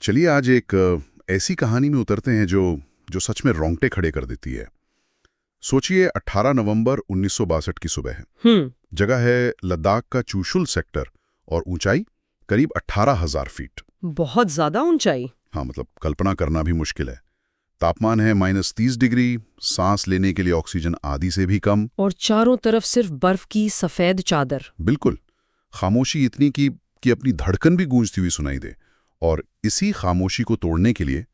चलिए आज एक ऐसी कहानी में उतरते हैं जो जो सच में रोंगटे खड़े कर देती है। सोचिए 18 नवंबर 1962 की सुबह है। जगह है लद्दाख का चुशुल सेक्टर और ऊंचाई करीब 18,000 फीट। बहुत ज्यादा ऊंचाई। हाँ, मतलब कल्पना करना भी मुश्किल है। तापमान है -30 डिग्री, सांस लेने के लिए ऑक्सीजन आधी से भी कम। और चारों तरफ सिर्फ बर्फ की सफेद चादर। बिल्कुल, खामोशी इतनी कि अपनी धड़कन भी गूंजती हुई सुनाई दे। और इसी खामोशी को तोड़ने के लिए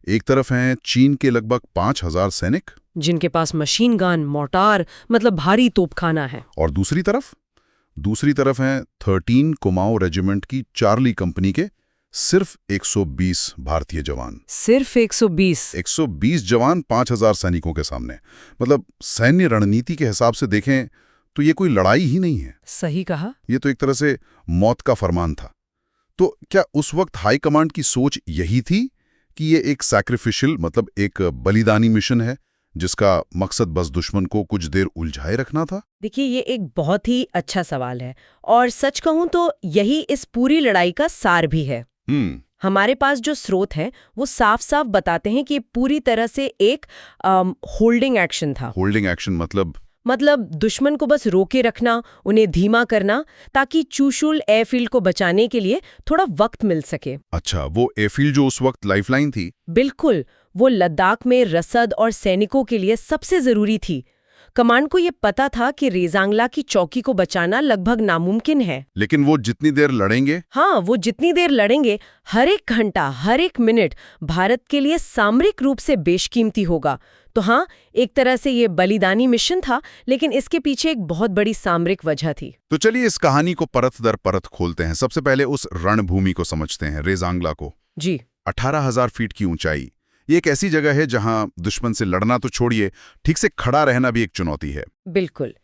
एक तरफ हैं चीन के लगभग 5,000 सैनिक, जिनके पास मशीन गन, मोर्टार, मतलब भारी तोपखाना है। और दूसरी तरफ हैं 13 कुमाऊं रेजिमेंट की चार्ली कंपनी के सिर्फ 120 भारतीय जवान। सिर्फ 120? 120 जवान 5,000 सैनिकों के सामने। मतलब सैन्य रणनीति के हिसाब से देखें तो ये कोई लड़ाई ही नहीं है। सही कहा। ये तो एक तरह से मौत का फरमान था। तो क्या उस वक्त हाई कमांड की सोच यही थी कि ये एक सैक्रिफिशियल, मतलब एक बलिदानी मिशन है जिसका मकसद बस दुश्मन को कुछ देर उलझाए रखना था? देखिए, ये एक बहुत ही अच्छा सवाल है और सच कहूं तो यही इस पूरी लड़ाई का सार भी है। हमारे पास जो स्रोत है वो साफ साफ बताते हैं कि पूरी तरह से एक होल्डिंग एक्शन था। होल्डिंग एक्शन मतलब दुश्मन को बस रोके रखना, उन्हें धीमा करना, ताकि चुशुल एयरफील्ड को बचाने के लिए थोड़ा वक्त मिल सके। अच्छा, वो एयरफील्ड जो उस वक्त लाइफलाइन थी? बिल्कुल, वो लद्दाख में रसद और सैनिकों के लिए सबसे जरूरी थी। कमांड को ये पता था कि रेजांगला की चौकी को बचाना लगभग नामुमकिन है। लेकिन वो जितनी देर लड़ेंगे, वो जितनी देर लड़ेंगे, हर एक घंटा, हर एक मिनट भारत के लिए सामरिक रूप से बेशकीमती होगा। तो हाँ, एक तरह से ये बलिदानी मिशन था, लेकिन इसके पीछे एक बहुत बड़ी सामरिक वजह थी। तो चलिए इस कहानी को परत दर परत खोलते हैं। सबसे पहले उस रणभूमि को समझते हैं, रेजांगला को। जी। 18,000 फीट की ऊंचाई, ये एक ऐसी जगह है जहां दुश्मन से लड़ना तो छोड़िए, ठीक से खड़ा रहना भी एक चुनौती है। बिल्कुल,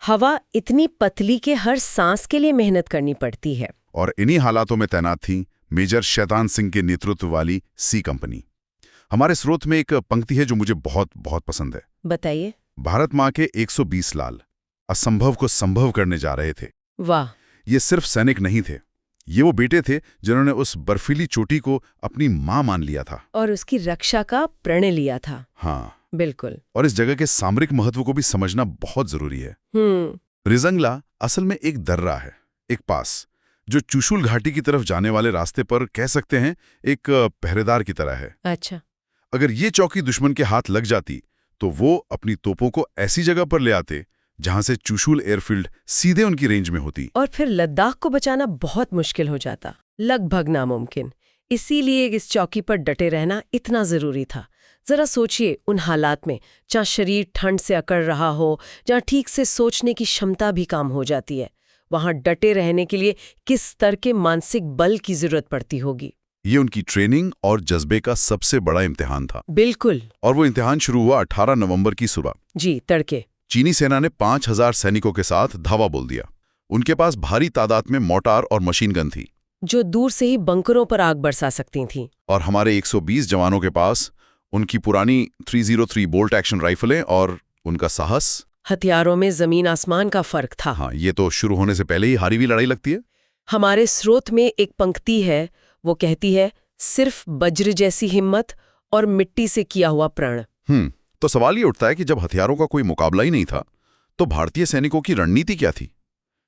हवा इतनी पतली के हर सांस के लिए मेहनत करनी पड़ती है। और इन्हीं हालातों में तैनात थी मेजर शैतान सिंह के नेतृत्व वाली सी कंपनी। हमारे स्रोत में एक पंक्ति है जो मुझे बहुत बहुत पसंद है। बताइए। भारत माँ के 120 लाल असंभव को संभव करने जा रहे थे। वाह। ये सिर्फ सैनिक नहीं थे, ये वो बेटे थे जिन्होंने उस बर्फीली चोटी को अपनी मां मान लिया था और उसकी रक्षा का प्रण लिया था। हाँ, बिल्कुल। और इस जगह के सामरिक महत्व को भी समझना बहुत जरूरी है। रेजांगला असल में एक दर्रा है, एक पास, जो चुशुल घाटी की तरफ जाने वाले रास्ते पर कह सकते हैं एक पहरेदार की तरह है। अच्छा। अगर ये चौकी दुश्मन के हाथ लग जाती तो वो अपनी तोपों को ऐसी जगह पर ले आते जहां से चुशुल एयरफील्ड सीधे उनकी रेंज में होती, और फिर लद्दाख को बचाना बहुत मुश्किल हो जाता, लगभग नामुमकिन। इसीलिए इस चौकी पर डटे रहना इतना जरूरी था। जरा सोचिए उन हालात में, जहाँ शरीर ठंड से अकड़ रहा हो, जहाँ ठीक से सोचने की क्षमता भी काम हो जाती है, वहां डटे रहने के लिए किस स्तर के मानसिक बल की जरूरत पड़ती होगी। ये उनकी ट्रेनिंग और जज्बे का सबसे बड़ा इम्तिहान था। बिल्कुल। और वो इम्तिहान शुरू हुआ 18 नवंबर की सुबह। जी, तड़के। चीनी सेना ने 5,000 सैनिकों के साथ धावा बोल दिया। उनके पास भारी तादाद में मोर्टार और मशीन गन थी, जो दूर से ही बंकरों पर आग बरसा सकती थीं। और हमारे 120 जवानों के पास उनकी पुरानी 303 बोल्ट एक्शन राइफलें और उनका साहस। हथियारों में जमीन आसमान का फर्क था। हाँ, ये तो शुरू होने से पहले ही हारी हुई लड़ाई लगती है। हमारे स्रोत में एक पंक्ति है, वो कहती है, सिर्फ वज्र जैसी हिम्मत और मिट्टी से किया हुआ प्रण। तो सवाल ये उठता है कि जब हथियारों का कोई मुकाबला ही नहीं था, तो भारतीय सैनिकों की रणनीति क्या थी?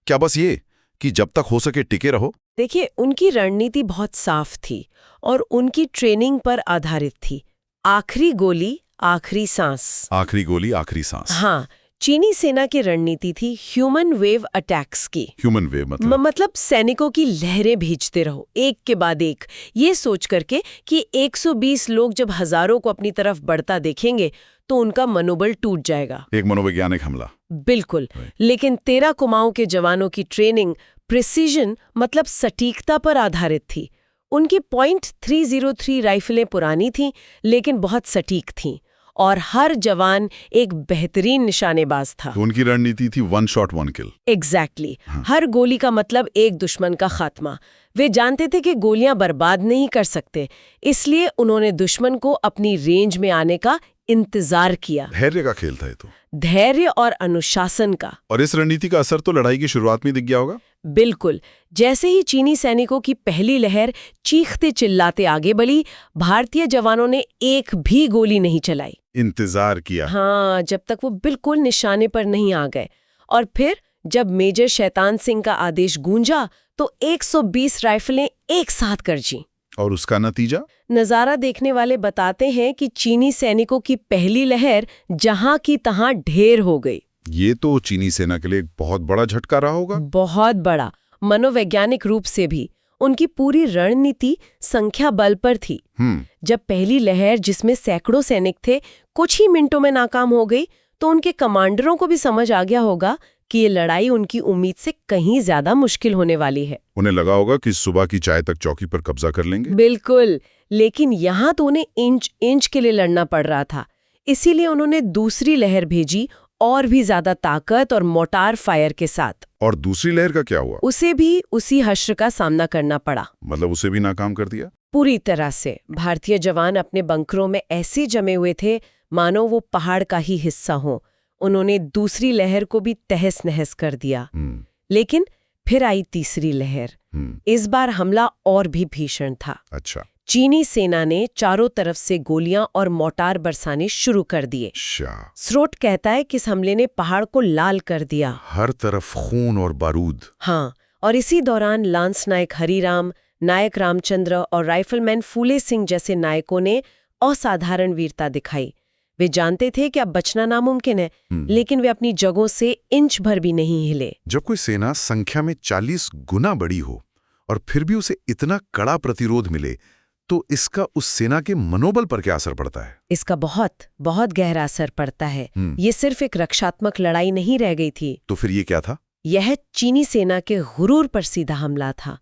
क्या बस ये कि जब तक हो सके टिके रहो? देखिए, उनकी रणनीति बहुत साफ थी और उनकी ट्रेनिंग पर आधारित थी। आखिरी गोली, आखिरी सांस। आखिरी गोली, आखिरी सांस। हाँ, चीनी सेना की रणनीति थी ह्यूमन वेव अटैक्स की। ह्यूमन वेव मतलब सैनिकों की लहरें भेजते रहो, एक के बाद एक, ये सोच करके कि 120 लोग जब हजारों को अपनी तरफ बढ़ता देखेंगे तो उनका मनोबल टूट जाएगा। एक मनोवैज्ञानिक हमला। बिल्कुल। लेकिन 13 कुमाऊं के जवानों की ट्रेनिंग प्रिसीजन, मतलब सटीकता पर आधारित थी। उनकी .303 राइफलें पुरानी थीं, लेकिन बहुत सटीक थीं, और हर जवान एक बेहतरीन निशानेबाज था। तो उनकी रणनीति थी 1 शॉट 1 किल। एग्जैक्टली। हर गोली का मतलब एक दुश्मन का खात्मा। वे जानते थे कि गोलियां बर्बाद नहीं कर सकते, इसलिए उन्होंने दुश्मन को अपनी रेंज में आने का इंतजार किया। धैर्य का खेल था ये तो। धैर्य और अनुशासन का। और इस रणनीति का असर तो लड़ाई की शुरुआत में दिख गया होगा। बिल्कुल। जैसे ही चीनी सैनिकों की पहली लहर चीखते चिल्लाते आगे बढ़ी, भारतीय जवानों ने एक भी गोली नहीं चलाई। इंतजार किया। हाँ, जब तक वो बिल्कुल निशाने पर नहीं आ गए। और फिर जब मेजर शैतान सिंह का आदेश गूंजा तो 120 राइफलें एक साथ गरजी। और उसका नतीजा? नजारा देखने वाले बताते हैं कि चीनी सैनिकों की पहली लहर जहां की तहां ढेर हो गई। ये तो चीनी सेना के लिए एक बहुत बड़ा झटका रहा होगा। बहुत बड़ा। मनोवैज्ञानिक रूप से भी उनकी पूरी रणनीति संख्या बल पर थी। जब पहली लहर, जिसमें सैकड़ों सैनिक थे, कुछ ही मिनटों में नाकाम हो गई, तो उनके कमांडरों को भी समझ आ गया होगा कि ये लड़ाई उनकी उम्मीद से कहीं ज्यादा मुश्किल होने वाली है। उन्हें लगा होगा कि सुबह की चाय तक चौकी पर कब्जा कर लेंगे। बिल्कुल। लेकिन यहाँ तो उन्हें इंच इंच के लिए लड़ना पड़ रहा था। इसीलिए उन्होंने दूसरी लहर भेजी, और भी ज्यादा ताकत और मोटार फायर के साथ। और दूसरी लहर का क्या हुआ? उसे भी उसी हश्र का सामना करना पड़ा। मतलब उसे भी नाकाम कर दिया? पूरी तरह से। भारतीय जवान अपने बंकरों में ऐसे जमे हुए थे मानो वो पहाड़ का ही हिस्सा हो। उन्होंने दूसरी लहर को भी तहस नहस कर दिया। लेकिन फिर आई तीसरी लहर। इस बार हमला और भी भीषण था। अच्छा। चीनी सेना ने चारों तरफ से गोलियां और मोटार बरसाने शुरू कर दिए। स्रोत कहता है कि इस हमले ने पहाड़ को लाल कर दिया। हर तरफ खून और बारूद। हाँ, और इसी दौरान लांस नायक हरीराम, नायक रामचंद्र और राइफलमैन फूले सिंह जैसे नायकों ने असाधारण वीरता दिखाई। वे जानते थे कि अब बचना नामुमकिन है, लेकिन वे अपनी जगहों से इंच भर भी नहीं हिले। जब कोई सेना संख्या में 40 गुना बड़ी हो और फिर भी उसे इतना कड़ा प्रतिरोध मिले, तो इसका उस सेना के मनोबल पर क्या असर पड़ता है? इसका बहुत बहुत गहरा असर पड़ता है। ये सिर्फ एक रक्षात्मक लड़ाई नहीं रह गई थी। तो फिर ये क्या था? यह चीनी सेना के गुरूर पर सीधा हमला था।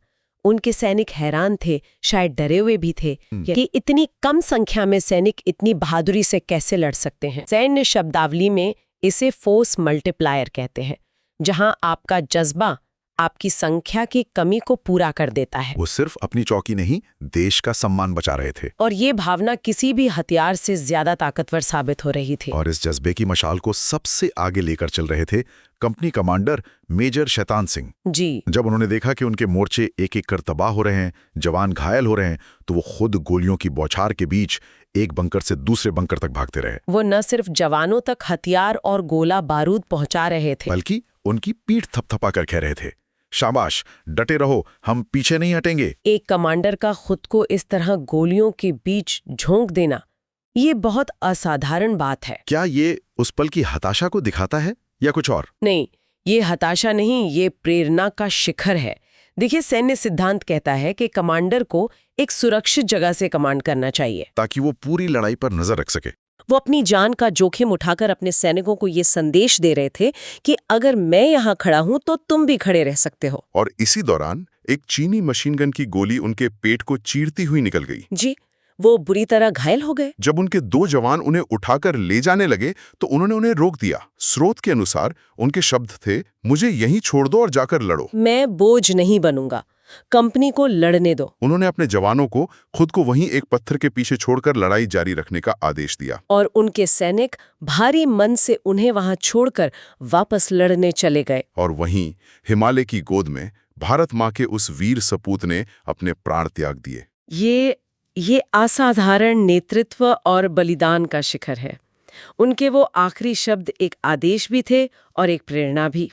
उनके सैनिक हैरान थे, शायद डरे हुए भी थे कि इतनी कम संख्या में सैनिक इतनी बहादुरी से कैसे लड़ सकते हैं। सैन्य शब्दावली में इसे फोर्स मल्टीप्लायर कहते हैं, जहां आपका जज्बा आपकी संख्या की कमी को पूरा कर देता है। वो सिर्फ अपनी चौकी नहीं, देश का सम्मान बचा रहे थे। और ये भावना किसी भी हथियार से ज्यादा ताकतवर साबित हो रही थी। और इस जज्बे की मशाल को सबसे आगे लेकर चल रहे थे company commander major Shaitan Singh ji. जब उन्होंने देखा कि उनके मोर्चे एक एक कर तबाह हो रहे हैं, जवान घायल हो रहे हैं, तो वो खुद गोलियों की बौछार के बीच एक बंकर से दूसरे बंकर तक भागते रहे। वो न सिर्फ जवानों तक हथियार और गोला बारूद पहुंचा रहे थे, बल्कि उनकी पीठ थपथपा कर कह रहे थे, शाबाश, डटे रहो, हम पीछे नहीं हटेंगे। एक कमांडर का खुद को इस तरह गोलियों के बीच झोंक देना, ये बहुत असाधारण बात है। क्या ये उस पल की हताशा को दिखाता है या कुछ और? नहीं, ये हताशा नहीं, ये प्रेरणा का शिखर है। देखिए, सैन्य सिद्धांत कहता है कि कमांडर को एक सुरक्षित जगह से कमांड करना चाहिए, ताकि वो पूरी लड़ाई पर नजर रख सके। वो अपनी जान का जोखिम उठाकर अपने सैनिकों को ये संदेश दे रहे थे कि अगर मैं यहाँ खड़ा हूं तो तुम भी खड़े रह सकते हो। और इसी दौरान एक चीनी मशीन गन की गोली उनके पेट को चीरती हुई निकल गई। जी, वो बुरी तरह घायल हो गए। जब उनके 2 जवान उन्हें उठाकर ले जाने लगे तो उन्होंने उन्हें रोक दिया। स्रोत के अनुसार उनके शब्द थे, मुझे यहीं छोड़ दो और जाकर लड़ो। मैं बोझ नहीं बनूंगा, कंपनी को लड़ने दो। उन्होंने अपने जवानों को खुद को वहीं एक पत्थर के पीछे छोड़कर लड़ाई जारी रखने का आदेश दिया। और उनके सैनिक भारी मन से उन्हें वहां छोड़कर वापस लड़ने चले गए। और वहीं हिमालय की गोद में भारत माँ के उस वीर सपूत ने अपने प्राण त्याग दिए। ये असाधारण नेतृत्व और बलिदान का शिखर है। उनके वो आखिरी शब्द एक आदेश भी थे और एक प्रेरणा भी।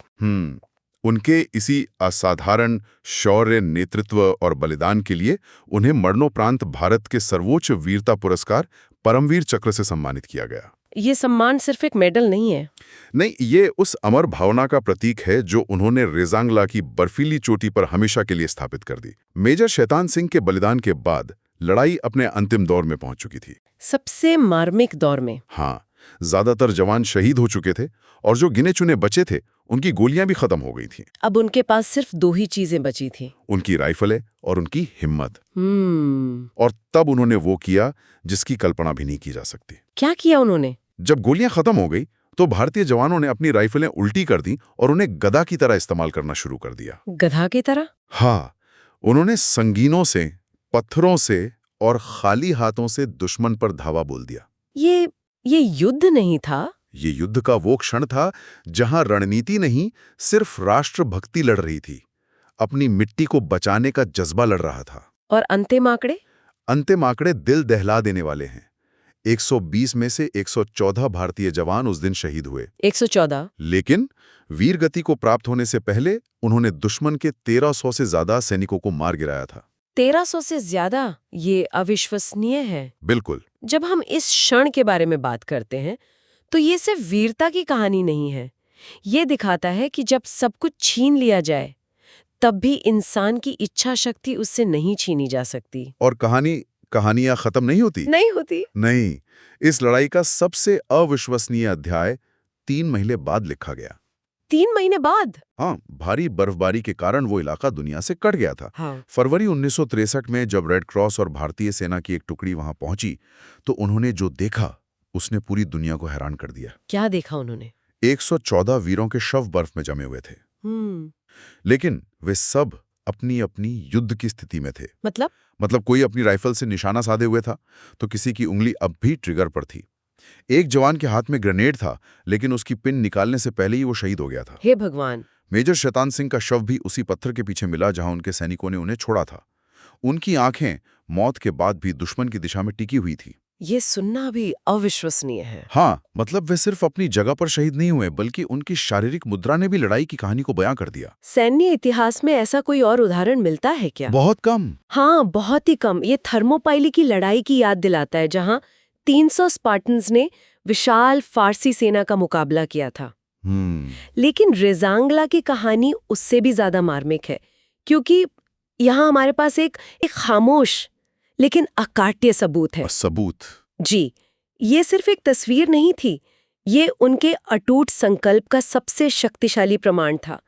उनके इसी असाधारण शौर्य, नेतृत्व और बलिदान के लिए उन्हें मरणोपरांत भारत के सर्वोच्च वीरता पुरस्कार परमवीर चक्र से सम्मानित किया गया। ये सम्मान सिर्फ एक मेडल नहीं है। नहीं, ये उस अमर भावना का प्रतीक है जो उन्होंने रेजांगला की बर्फीली चोटी पर हमेशा के लिए स्थापित कर दी। मेजर शैतान सिंह के बलिदान के बाद लड़ाई अपने अंतिम दौर में पहुंच चुकी थी, सबसे मार्मिक दौर में। हाँ, ज्यादातर जवान शहीद हो चुके थे और जो गिने चुने बचे थे उनकी गोलियां भी खत्म हो गई थीं। अब उनके पास सिर्फ 2 ही चीजें बची थी, उनकी राइफलें और उनकी हिम्मत। और तब उन्होंने वो किया जिसकी कल्पना भी नहीं की जा सकती। क्या किया उन्होंने? जब गोलियां खत्म हो गई तो भारतीय जवानों ने अपनी राइफलें उल्टी कर दी और उन्हें गदा की तरह इस्तेमाल करना शुरू कर दिया। गधा की तरह? हाँ, उन्होंने संगीनों से, पत्थरों से और खाली हाथों से दुश्मन पर धावा बोल दिया। ये ये युद्ध नहीं था? ये युद्ध का वो क्षण था जहां रणनीति नहीं, सिर्फ राष्ट्रभक्ति लड़ रही थी। अपनी मिट्टी को बचाने का जज्बा लड़ रहा था। और अंतिम आंकड़े? अंतिम आंकड़े दिल दहला देने वाले हैं। 120 में से 114 भारतीय जवान उस दिन शहीद हुए। 114? लेकिन वीर गति को प्राप्त होने से पहले उन्होंने दुश्मन के 1300 से ज्यादा सैनिकों को मार गिराया था। 1300 से ज्यादा? ये अविश्वसनीय है। बिल्कुल। जब हम इस क्षण के बारे में बात करते हैं तो ये सिर्फ वीरता की कहानी नहीं है। ये दिखाता है कि जब सब कुछ छीन लिया जाए तब भी इंसान की इच्छा शक्ति उससे नहीं छीनी जा सकती। और कहानियां खत्म नहीं होती। नहीं। इस लड़ाई का सबसे अविश्वसनीय अध्याय 3 महीने बाद लिखा गया। 3 महीने बाद? हाँ, भारी बर्फबारी के कारण वो इलाका दुनिया से कट गया था। हाँ। फरवरी 1963 में जब रेड क्रॉस और भारतीय सेना की एक टुकड़ी वहां पहुंची तो उन्होंने जो देखा उसने पूरी दुनिया को हैरान कर दिया। क्या देखा उन्होंने? 114 वीरों के शव बर्फ में जमे हुए थे। लेकिन वे सब अपनी अपनी युद्ध की स्थिति में थे। मतलब कोई अपनी राइफल से निशाना साधे हुए था तो किसी की उंगली अब भी ट्रिगर पर थी। एक जवान के हाथ में ग्रेनेड था लेकिन उसकी पिन निकालने से पहले ही वो शहीद हो गया था। हे भगवान! मेजर शैतान सिंह का शव भी उसी पत्थर के पीछे मिला जहां उनके सैनिकों ने उन्हें छोड़ा था। उनकी आंखें मौत के बाद भी दुश्मन की दिशा में टिकी हुई थी। ये सुनना भी अविश्वसनीय है। हाँ, मतलब वे सिर्फ अपनी जगह पर शहीद नहीं हुए बल्कि उनकी शारीरिक मुद्रा ने भी लड़ाई की कहानी को बयां कर दिया। सैन्य इतिहास में ऐसा कोई और उदाहरण मिलता है क्या? बहुत कम। हाँ, बहुत ही कम। ये थर्मोपाइली की लड़ाई की याद दिलाता है जहां 300 स्पार्टन्स ने विशाल फारसी सेना का मुकाबला किया था। लेकिन रेजांगला की कहानी उससे भी ज्यादा मार्मिक है क्योंकि यहाँ हमारे पास एक खामोश लेकिन अकाट्य सबूत है। जी, ये सिर्फ एक तस्वीर नहीं थी, ये उनके अटूट संकल्प का सबसे शक्तिशाली प्रमाण था।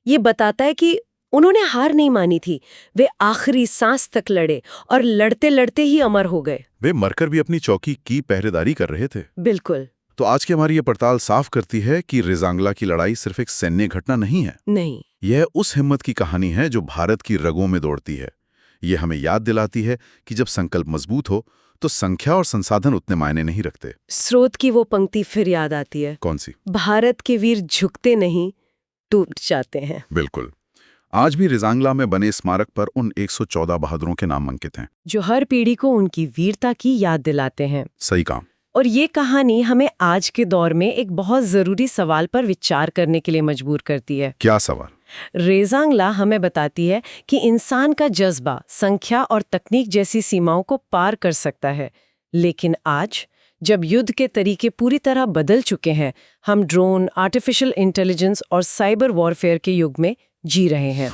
ये बताता है कि उन्होंने हार नहीं मानी थी, वे आखिरी सांस तक लड़े और लड़ते लड़ते ही अमर हो गए। वे मरकर भी अपनी चौकी की पहरेदारी कर रहे थे। बिल्कुल। तो आज की हमारी ये पड़ताल साफ करती है कि रेजांगला की लड़ाई सिर्फ एक सैन्य घटना नहीं है। नहीं, यह उस हिम्मत की कहानी है जो भारत की रगों में दौड़ती है। ये हमें याद दिलाती है कि जब संकल्प मजबूत हो तो संख्या और संसाधन उतने मायने नहीं रखते। स्रोत की वो पंक्ति फिर याद आती है। कौन सी? भारत के वीर झुकते नहीं, टूट जाते हैं। बिल्कुल। आज भी रेजांगला में बने स्मारक पर उन 114 बहादुरों के नाम अंकित हैं, जो हर पीढ़ी को उनकी वीरता की याद दिलाते हैं। सही काम। और ये कहानी हमें आज के दौर में एक बहुत जरूरी सवाल पर विचार करने के लिए मजबूर करती है। क्या सवाल? रेजांगला हमें बताती है कि इंसान का जज्बा संख्या और तकनीक जैसी सीमाओं को पार कर सकता है, लेकिन आज जब युद्ध के तरीके पूरी तरह बदल चुके हैं, हम ड्रोन, आर्टिफिशियल इंटेलिजेंस और साइबर वॉरफेयर के युग में जी रहे हैं।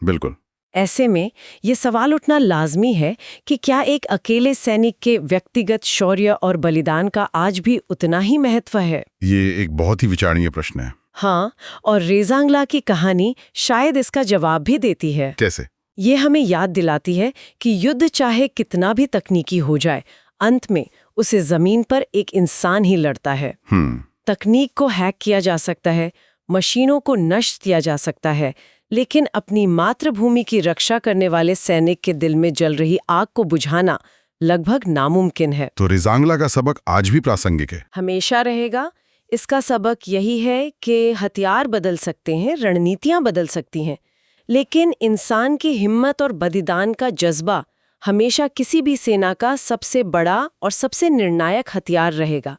बिल्कुल। ऐसे में ये सवाल उठना लाजमी है कि क्या एक अकेले सैनिक के व्यक्तिगत शौर्य और बलिदान का आज भी उतना ही महत्व है? ये एक बहुत ही विचारणीय प्रश्न है। हाँ, और रेजांगला की कहानी शायद इसका जवाब भी देती है। कैसे? ये हमें याद दिलाती है कि युद्ध चाहे कितना भी तकनीकी हो जाए, अंत में उसे जमीन पर एक इंसान ही लड़ता है। तकनीक को हैक किया जा सकता है, मशीनों को नष्ट किया जा सकता है, लेकिन अपनी मातृभूमि की रक्षा करने वाले सैनिक के दिल में जल रही आग को बुझाना लगभग नामुमकिन है। तो रेजांगला का सबक आज भी प्रासंगिक है। हमेशा रहेगा। इसका सबक यही है कि हथियार बदल सकते हैं, रणनीतियां बदल सकती हैं, लेकिन इंसान की हिम्मत और बलिदान का जज्बा हमेशा किसी भी सेना का सबसे बड़ा और सबसे निर्णायक हथियार रहेगा।